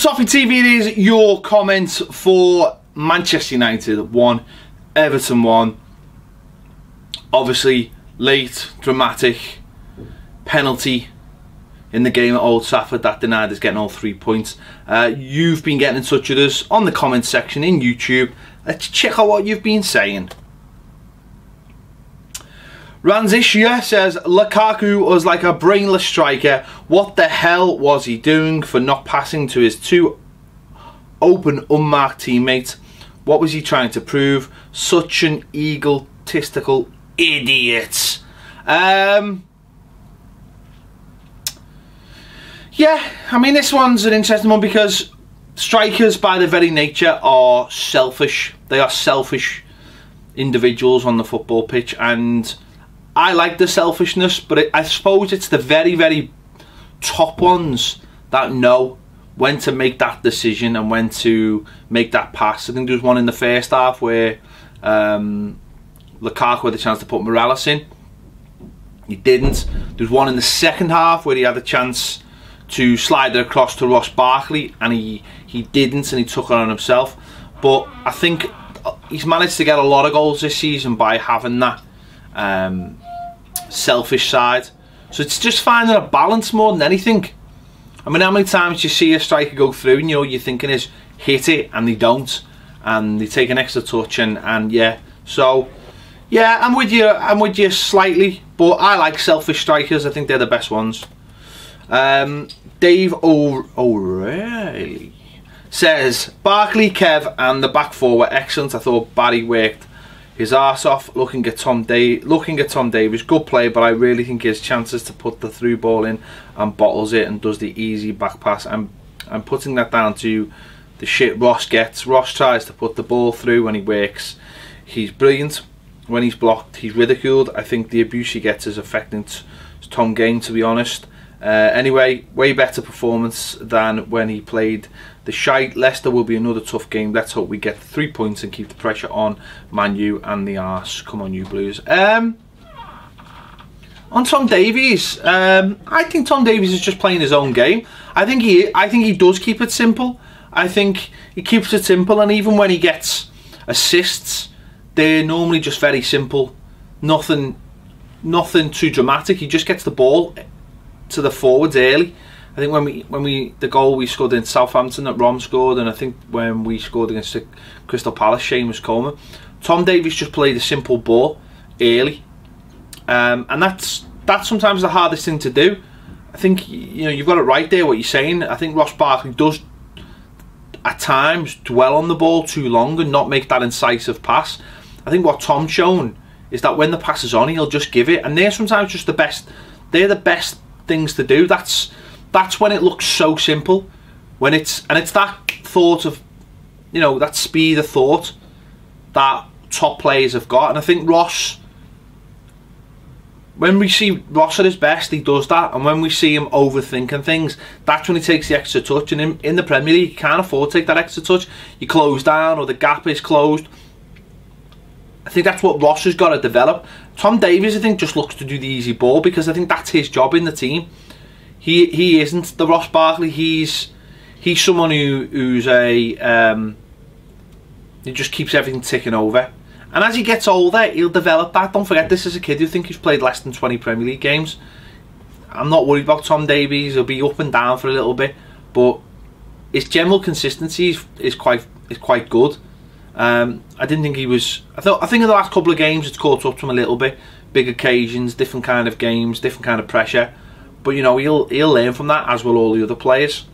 Toffee TV, it is your comments for Manchester United 1, Everton 1. Obviously, late, dramatic penalty in the game at Old Trafford that denied us getting all 3 points. You've been getting in touch with us on the comment section in YouTube. Let's check out what you've been saying. Ranzishia says, Lukaku was like a brainless striker. What the hell was he doing for not passing to his two open, unmarked teammates? What was he trying to prove? Such an egotistical idiot. Yeah, I mean, this one's an interesting one because strikers, by their very nature, are selfish. They are selfish individuals on the football pitch, and I like the selfishness, but I suppose it's the very, very top ones that know when to make that decision and when to make that pass. I think there was one in the first half where Lukaku had the chance to put Morales in. He didn't. There was one in the second half where he had a chance to slide it across to Ross Barkley, and he didn't, and he took it on himself. But I think he's managed to get a lot of goals this season by having that selfish side. So it's just finding a balance more than anything. I mean, how many times you see a striker go through and you're thinking is hit it and they don't, and they take an extra touch, and yeah. So yeah, I'm with you slightly, but I like selfish strikers. I think they're the best ones. Dave O'Reilly says, Barkley, Kev and the back four were excellent. I thought Barry worked his arse off looking at Tom Davies. Good play, but I really think he has chances to put the through ball in and bottles it and does the easy back pass. I'm putting that down to the shit Ross gets. Ross tries to put the ball through when he works. He's brilliant. When he's blocked, he's ridiculed. I think the abuse he gets is affecting Tom game, to be honest. Anyway, way better performance than when he played the shite. Leicester will be another tough game. Let's hope we get 3 points and keep the pressure on Man U and the arse. Come on, you Blues. On Tom Davies, I think Tom Davies is just playing his own game. I think he does keep it simple. I think he keeps it simple, and even when he gets assists, they're normally just very simple. Nothing too dramatic. He just gets the ball to the forwards early. I think when the goal we scored in Southampton that Rom scored, and I think when we scored against Crystal Palace, Seamus Coleman, Tom Davies just played a simple ball early, and that's sometimes the hardest thing to do. I think you've got it right there what you're saying. I think Ross Barkley does at times dwell on the ball too long and not make that incisive pass. I think what Tom's shown is that when the pass is on, he'll just give it, and they're sometimes just the best. They're the best things to do. That's when it looks so simple, when it's that thought of, that speed of thought that top players have got. And I think Ross, when we see Ross at his best, he does that, and when we see him overthinking things, that's when he takes the extra touch. And in the Premier League, you can't afford to take that extra touch. You close down, or the gap is closed. I think that's what Ross has got to develop. Tom Davies, I think, just looks to do the easy ball because I think that's his job in the team. He isn't the Ross Barkley. He's someone who's he just keeps everything ticking over. And as he gets older, he'll develop that. Don't forget, this is a kid who thinks he's played less than 20 Premier League games. I'm not worried about Tom Davies. He'll be up and down for a little bit, but his general consistency is quite good. I didn't think he was. I think in the last couple of games it's caught up to him a little bit. Big occasions, different kind of games, different kind of pressure. But he'll learn from that, as will all the other players.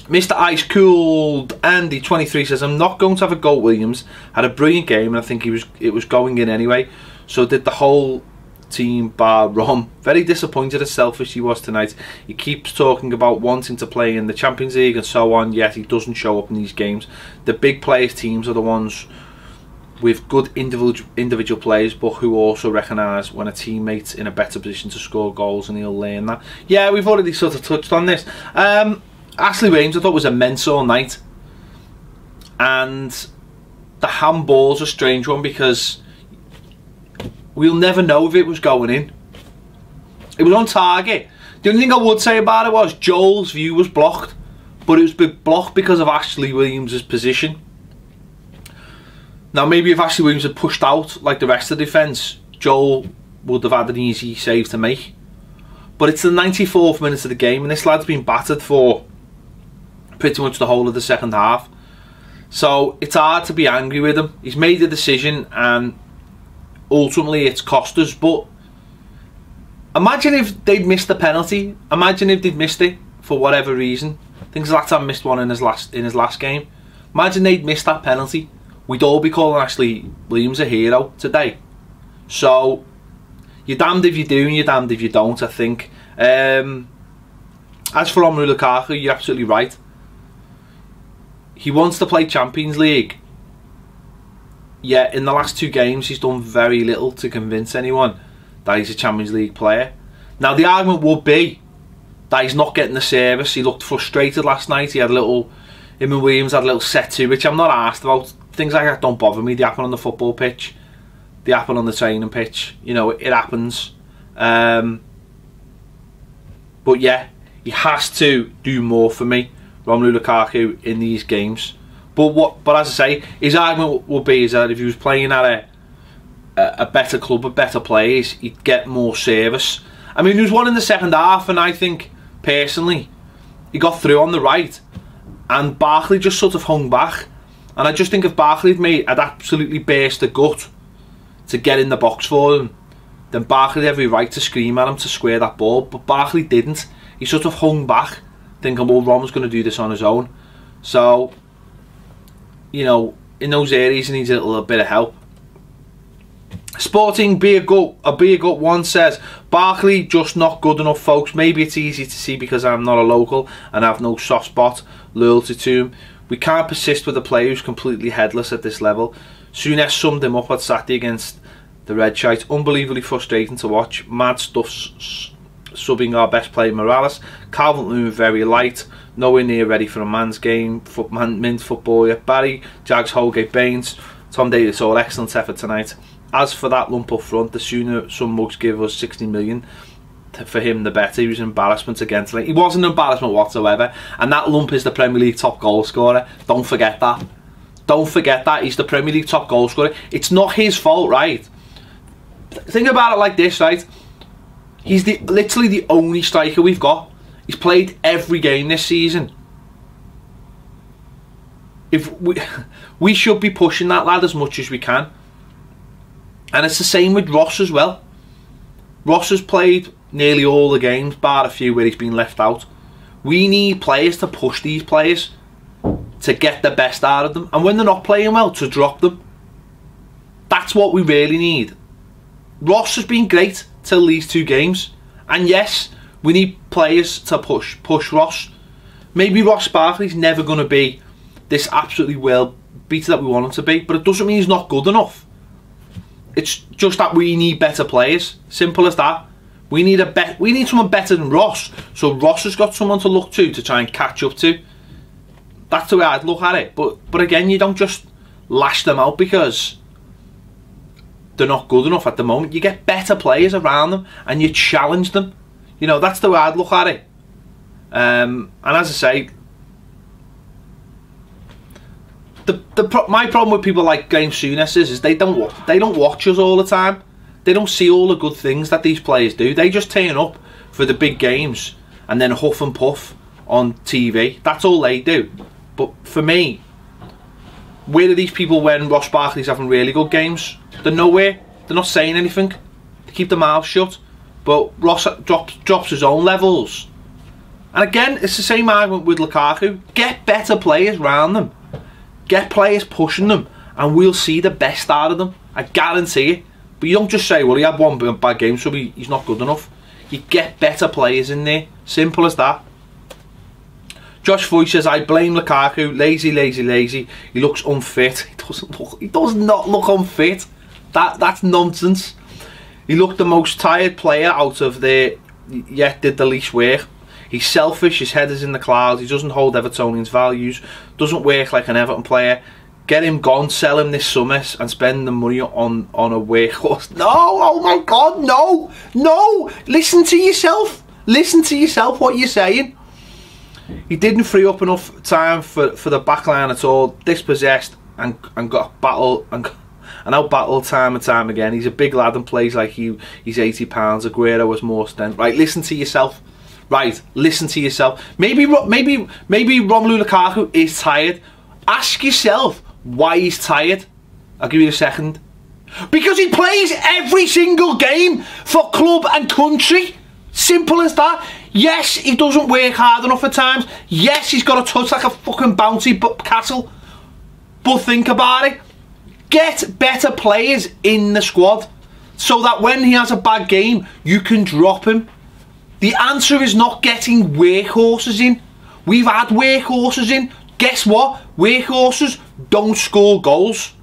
Mr. Ice Cooled Andy 23 says, I'm not going to have a go. Williams had a brilliant game, and I think it was going in anyway. So did the whole team bar Rom. Very disappointed how selfish he was tonight. He keeps talking about wanting to play in the Champions League and so on, yet he doesn't show up in these games. The big players teams are the ones with good individual players, but who also recognise when a teammate's in a better position to score goals, and he'll learn that. Yeah, we've already sort of touched on this. Ashley Williams, I thought, was immense all night, and the handball's a strange one because we'll never know if it was going in. It was on target. The only thing I would say about it was Joel's view was blocked, but it was blocked because of Ashley Williams' position. Now maybe if Ashley Williams had pushed out like the rest of the defence, Joel would have had an easy save to make. But it's the 94th minute of the game and this lad's been battered for pretty much the whole of the second half. So it's hard to be angry with him. He's made a decision and ultimately it's cost us. But imagine if they'd missed the penalty. Imagine if they'd missed it for whatever reason. I think Zlatan missed one in his last game. Imagine they'd missed that penalty. We'd all be calling Ashley Williams a hero today. So you're damned if you do and you're damned if you don't, I think. As for Romelu Lukaku, you're absolutely right. He wants to play Champions League. Yet in the last 2 games he's done very little to convince anyone that he's a Champions League player. Now the argument would be that he's not getting the service. He looked frustrated last night. He had a little, him and Williams had a little set to, which I'm not asked about. Things like that don't bother me. They happen on the football pitch. They happen on the training pitch. You know, it happens. But yeah, he has to do more for me, Romelu Lukaku, in these games. But as I say, his argument would be is that if he was playing at a better club with better players, he'd get more service. I mean, there was one in the second half, and I think personally he got through on the right, and Barkley just sort of hung back. And I just think if Barkley had absolutely burst the gut to get in the box for him, then Barkley had every right to scream at him to square that ball. But Barkley didn't. He sort of hung back, thinking, well, Rom's going to do this on his own. So, you know, in those areas he needs a little bit of help. Sporting Beer Gut one says, Barkley just not good enough, folks. Maybe it's easy to see because I'm not a local and have no soft spot loyalty to him. We can't persist with a player who's completely headless at this level. Souness summed him up on Saturday against the Red Shites. Unbelievably frustrating to watch. Mad stuff subbing our best player Morales. Calvert-Lewin very light. Nowhere near ready for a man's game. Men's football yet. Barry, Jags, Holgate, Baines. Tom Davies, all excellent effort tonight. As for that lump up front, the sooner some mugs give us 60 million for him the better. He was an embarrassment again tonight. He wasn't an embarrassment whatsoever, and that lump is the Premier League top goal scorer. Don't forget that. Don't forget that. He's the Premier League top goal scorer. It's not his fault, right? Think about it like this, right? He's literally the only striker we've got. He's played every game this season. If we should be pushing that lad as much as we can. And it's the same with Ross as well. Ross has played nearly all the games, bar a few where he's been left out. We need players to push these players to get the best out of them, and when they're not playing well, to drop them. That's what we really need. Ross has been great till these 2 games, and yes, we need players to push Ross. Maybe Ross Barkley's never going to be this absolutely world beater that we want him to be, but it doesn't mean he's not good enough. It's just that we need better players. Simple as that. We need someone better than Ross. So Ross has got someone to look to try and catch up to. That's the way I'd look at it. But again, you don't just lash them out because they're not good enough at the moment. You get better players around them and you challenge them. You know, that's the way I'd look at it. And as I say, my problem with people like James Souness is they don't watch us all the time. They don't see all the good things that these players do. They just turn up for the big games and then huff and puff on TV. That's all they do. But for me, where are these people when Ross Barkley's having really good games? They're nowhere. They're not saying anything. They keep their mouths shut. But Ross drops his own levels. And again, it's the same argument with Lukaku. Get better players around them. Get players pushing them, and we'll see the best out of them. I guarantee it. But you don't just say, well, he had one bad game, so he's not good enough. You get better players in there. Simple as that. Josh Foy says, I blame Lukaku. Lazy, lazy, lazy. He looks unfit. He does not look unfit. That's nonsense. He looked the most tired player out of there, yet did the least work. He's selfish, his head is in the clouds, he doesn't hold Evertonians' values, doesn't work like an Everton player. Get him gone, sell him this summer and spend the money on a workhorse. No, oh my God, no, no. Listen to yourself. Listen to yourself, what you're saying. He didn't free up enough time for the back line at all. Dispossessed and got battle and out battle time and time again. He's a big lad and plays like he's 80 pounds. Aguero was more strength. Right, listen to yourself. Right, listen to yourself. Maybe Romelu Lukaku is tired. Ask yourself why he's tired. I'll give you a second. Because he plays every single game for club and country. Simple as that. Yes, he doesn't work hard enough at times. Yes, he's got a touch like a fucking bouncy castle. But think about it. Get better players in the squad so that when he has a bad game, you can drop him. The answer is not getting workhorses in. We've had workhorses in. Guess what? Workhorses don't score goals.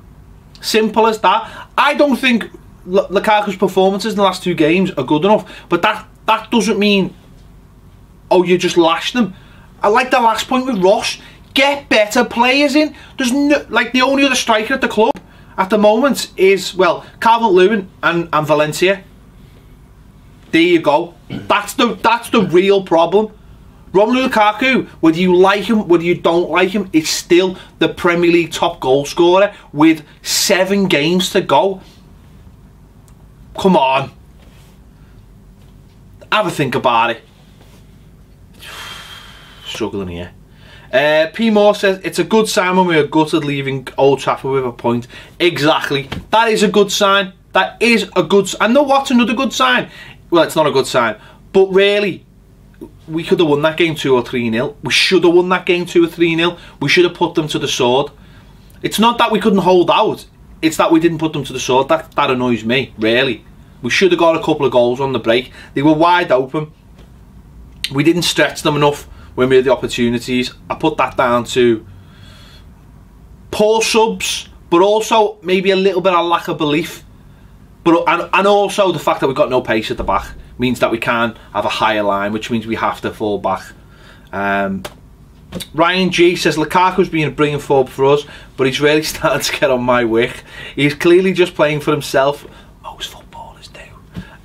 Simple as that. I don't think Lukaku's performances in the last 2 games are good enough, but that doesn't mean, oh, you just lashed them. I like the last point with Ross. Get better players in. There's no, like, the only other striker at the club at the moment is, well, Calvert-Lewin and Valencia. There you go. That's the real problem. Romelu Lukaku, whether you like him, whether you don't like him, is still the Premier League top goal scorer with 7 games to go. Come on. Have a think about it. Struggling here. P. Moore says, it's a good sign when we are gutted leaving Old Trafford with a point. Exactly. That is a good sign. That is a good sign. And know what's another good sign? Well, it's not a good sign. But really, we could have won that game 2 or 3-0. We should have won that game 2 or 3-0. We should have put them to the sword. It's not that we couldn't hold out. It's that we didn't put them to the sword. That annoys me, really. We should have got a couple of goals on the break. They were wide open. We didn't stretch them enough when we had the opportunities. I put that down to poor subs, but also maybe a little bit of lack of belief. But and also the fact that we've got no pace at the back means that we can't have a higher line, which means we have to fall back. Ryan G says, Lukaku's been a brilliant forward for us, but he's really starting to get on my wick. He's clearly just playing for himself. Most footballers do.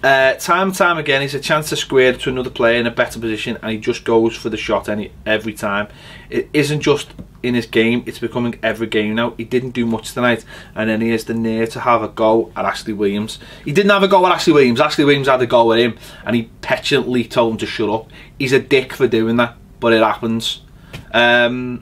Time and time again, he's a chance to square it to another player in a better position, and he just goes for the shot every time. It isn't just in his game, it's becoming every game now. He didn't do much tonight, and then he has the nerve to have a go at Ashley Williams. He didn't have a go at Ashley Williams. Ashley Williams had a go at him, and he petulantly told him to shut up. He's a dick for doing that, but it happens. Who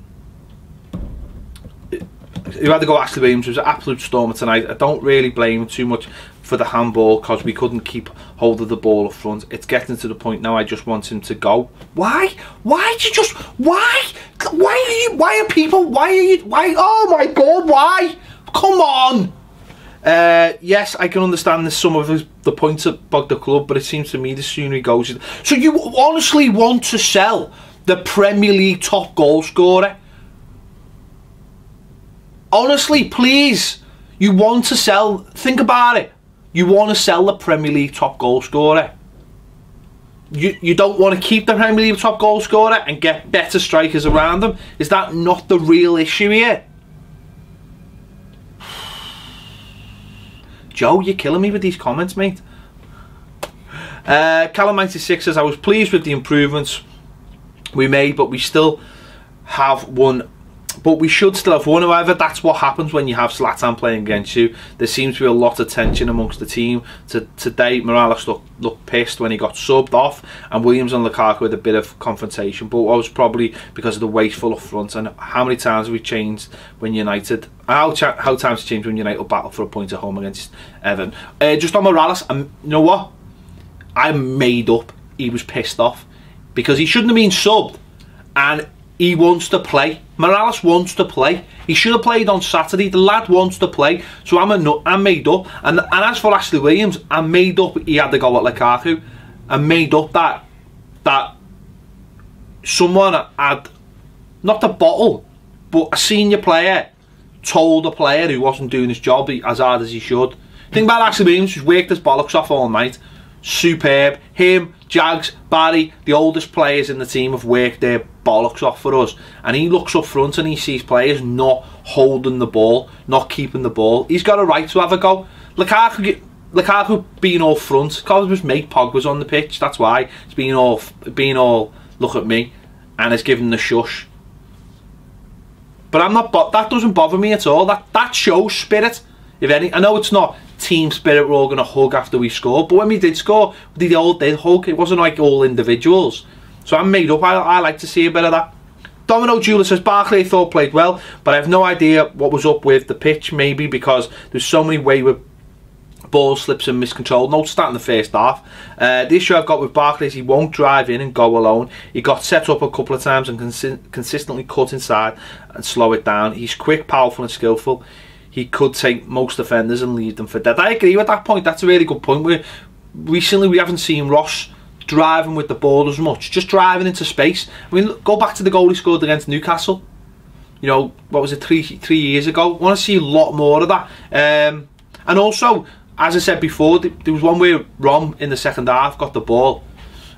had to go at Ashley Williams was an absolute stormer tonight. I don't really blame him too much for the handball because we couldn't keep hold of the ball up front. It's getting to the point now I just want him to go. Why? Why do you just... Why? Why are people... Why? Oh my God, why? Come on! Yes, I can understand some of the points about the club, but it seems to me the sooner he goes... So you honestly want to sell the Premier League top goal scorer? Honestly, please. You want to sell... Think about it. You want to sell the Premier League top goal scorer. You don't want to keep the Premier League top goal scorer and get better strikers around them. Is that not the real issue here? Joe, you're killing me with these comments, mate. Callum96 says, I was pleased with the improvements we made, but we still have one. But we should still have won. However, that's what happens when you have Zlatan playing against you. There seems to be a lot of tension amongst the team. Today, Morales looked pissed when he got subbed off, and Williams and Lukaku had a bit of confrontation. But it was probably because of the wasteful up front. And how many times have we changed when United... How times changed when United battle for a point at home against Everton. Just on Morales, you know what? I made up he was pissed off because he shouldn't have been subbed, and he wants to play. Morales wants to play. He should have played on Saturday. The lad wants to play. So I'm made up. And as for Ashley Williams, I made up he had to go at Lukaku. I made up that someone had, not the bottle, but a senior player told a player who wasn't doing his job as hard as he should. Think about Ashley Williams, who's worked his bollocks off all night. Superb. Him, Jags, Barry, the oldest players in the team have worked their bollocks off for us, and he looks up front and he sees players not holding the ball, not keeping the ball. He's got a right to have a go. Lukaku being all front because his mate Pogba's on the pitch. That's why it's being all look at me. and has given the shush. But I'm not. That doesn't bother me at all. That shows spirit. If any, I know it's not team spirit. We're all gonna hug after we score, but when we did score, we did hug. It wasn't like all individuals. So I'm made up. I like to see a bit of that. Domino Jeweler says Barkley I thought played well, but I have no idea what was up with the pitch. Maybe because there's so many wayward ball slips and miscontrol. No start in the first half. The issue I've got with Barkley is he won't drive in and go alone. He got set up a couple of times and consistently cut inside and slow it down. He's quick, powerful and skillful. He could take most defenders and leave them for dead. I agree with that point. That's a really good point. Recently we haven't seen Ross driving with the ball as much, just driving into space. I mean, go back to the goal he scored against Newcastle. You know, what was it, three years ago? I want to see a lot more of that. And also, as I said before, there was one where Rom in the second half got the ball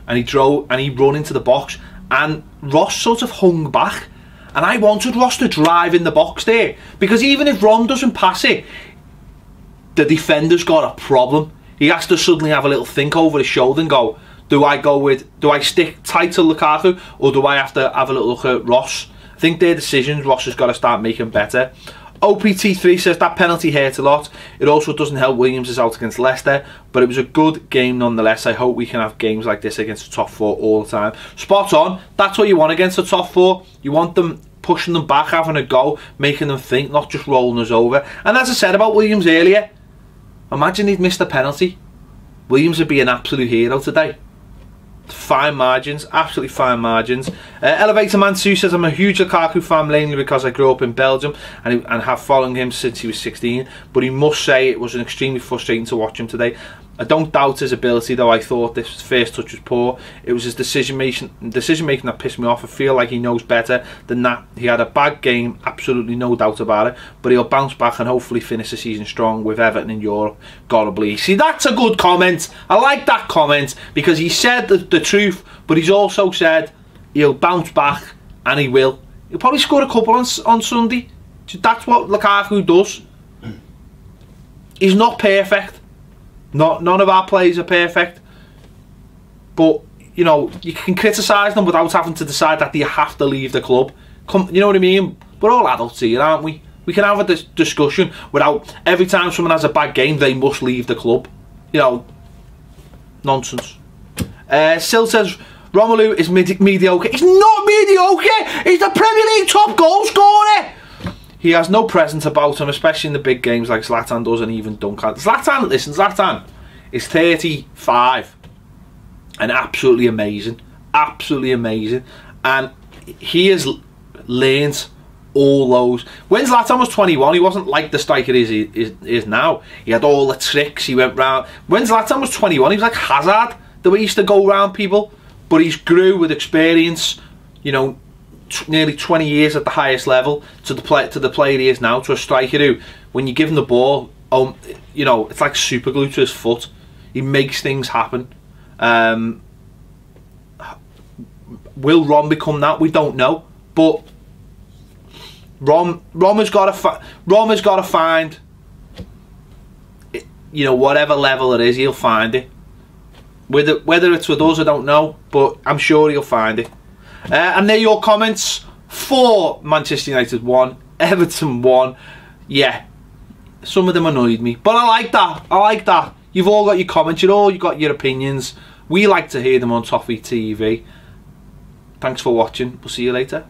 and he drove and he run into the box, and Ross sort of hung back, and I wanted Ross to drive in the box there, because even if Rom doesn't pass it, the defender's got a problem. He has to suddenly have a little think over his shoulder and go, do I stick tight to Lukaku, or do I have to have a little look at Ross? I think their decisions Ross has got to start making better. OPT3 says that penalty hurt a lot. It also doesn't help Williams is out against Leicester, but it was a good game nonetheless. I hope we can have games like this against the top four all the time. Spot on. That's what you want against the top four. You want them pushing them back, having a go, making them think, not just rolling us over. And as I said about Williams earlier, imagine he'd missed a penalty. Williams would be an absolute hero today. Fine margins, absolutely fine margins. Elevator Man 2 says I'm a huge Lukaku fan, mainly because I grew up in Belgium and have followed him since he was 16, but he must say it was extremely frustrating to watch him today. I don't doubt his ability, though. I thought this first touch was poor. It was his decision making that pissed me off. I feel like he knows better than that. He had a bad game, absolutely no doubt about it, but he'll bounce back and hopefully finish the season strong with Everton in Europe. Gotta believe. See, that's a good comment. I like that comment, because he said the truth, but he's also said he'll bounce back, and he will. He'll probably score a couple on Sunday. That's what Lukaku does. He's not perfect. None of our players are perfect, but you know, you can criticise them without having to decide that you have to leave the club. You know what I mean? We're all adults here, aren't we? We can have a discussion without every time someone has a bad game they must leave the club. You know, nonsense. Sil says Romelu is mediocre. He's not mediocre. He's the Premier League top goal scorer. He has no presence about him, especially in the big games like Zlatan does, and even Duncan. Zlatan is 35 and absolutely amazing. Absolutely amazing. And he has learned all those. When Zlatan was 21, he wasn't like the striker he is now. He had all the tricks, he went round. When Zlatan was 21, he was like Hazard, the way he used to go round people. But he's grew with experience, you know, nearly 20 years at the highest level to the player he is now, to a striker who, when you give him the ball, you know, it's like super glue to his foot. He makes things happen. Will Rom become that? We don't know, but Rom has got to find, you know, whatever level it is, he'll find it. Whether it's with us, I don't know, but I'm sure he'll find it. And they're your comments for Manchester United 1, Everton 1. Yeah, some of them annoyed me, but I like that. I like that. You've all got your comments, you've got your opinions. We like to hear them on Toffee TV. Thanks for watching. We'll see you later.